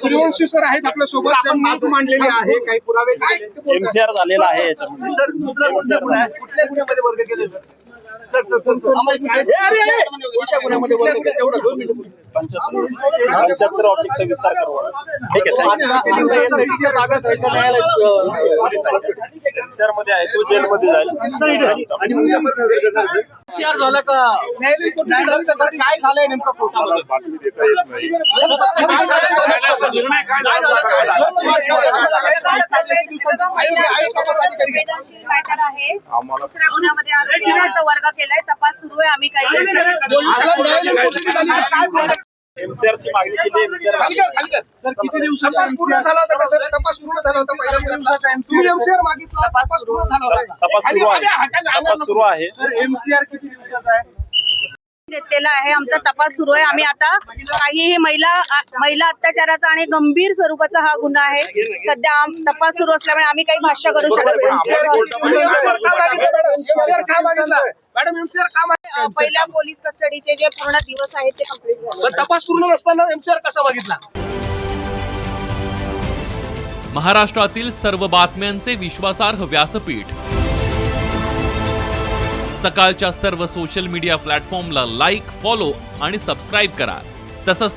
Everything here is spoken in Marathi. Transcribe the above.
सूर्यवंशी सर आहेत आपल्या सोबत, त्यांनी मांडलेले आहे काही पुरावे काय एमसीआर झालेला आहे याच्यामध्ये. कुठल्या गुन्ह्यामध्ये वर्ग केले सर? 75/26 करोड. ठीक आहे, एमसीआर मध्ये आहे, तो जेलमध्ये जाईल. झालं का काय झालंय नेमकं कोर्टामध्ये? बातमी देता येत नाही. संवेदनशील मॅटर आहे. दुसऱ्या गुन्ह्यामध्ये आरोपी वर्ग केलाय, तपास सुरू आहे. आम्ही काही बोलू शकतो. एमसीआर ची मागणी केली. सर किती दिवसात तपास पूर्ण झाला होता का सर? तपास पूर्ण झाला होता पहिल्या दिवसाचा तुम्ही एमसीआर मागितला, तपास पूर्ण झाला होता का? तपास सुरू आहे. तपास सुरू आहे. सर एमसीआर किती दिवसाचा आहे? घेतलेला आहे. आमचा तपास सुरू आहे. आम्ही आता काहीही महिला अत्याचाराचा आणि गंभीर स्वरूपाचा हा गुन्हा आहे. सध्या तपास सुरू असल्यामुळे आम्ही काही भाष्य करू शकत नाही. मॅडम एमसीआर काम आहे. पहिल्या पोलीस कस्टडीचे जे पूर्ण दिवस आहेत ते कंप्लीट झाले. तपास पूर्ण नसताना एमसीआर कसा मागितला? महाराष्ट्रातील सर्व बातम्यांचे विश्वासार्ह व्यासपीठ. सकाळच्या सर्व सोशल मीडिया प्लॅटफॉर्मला लाईक, फॉलो आणि सबस्क्राईब करा. तसंच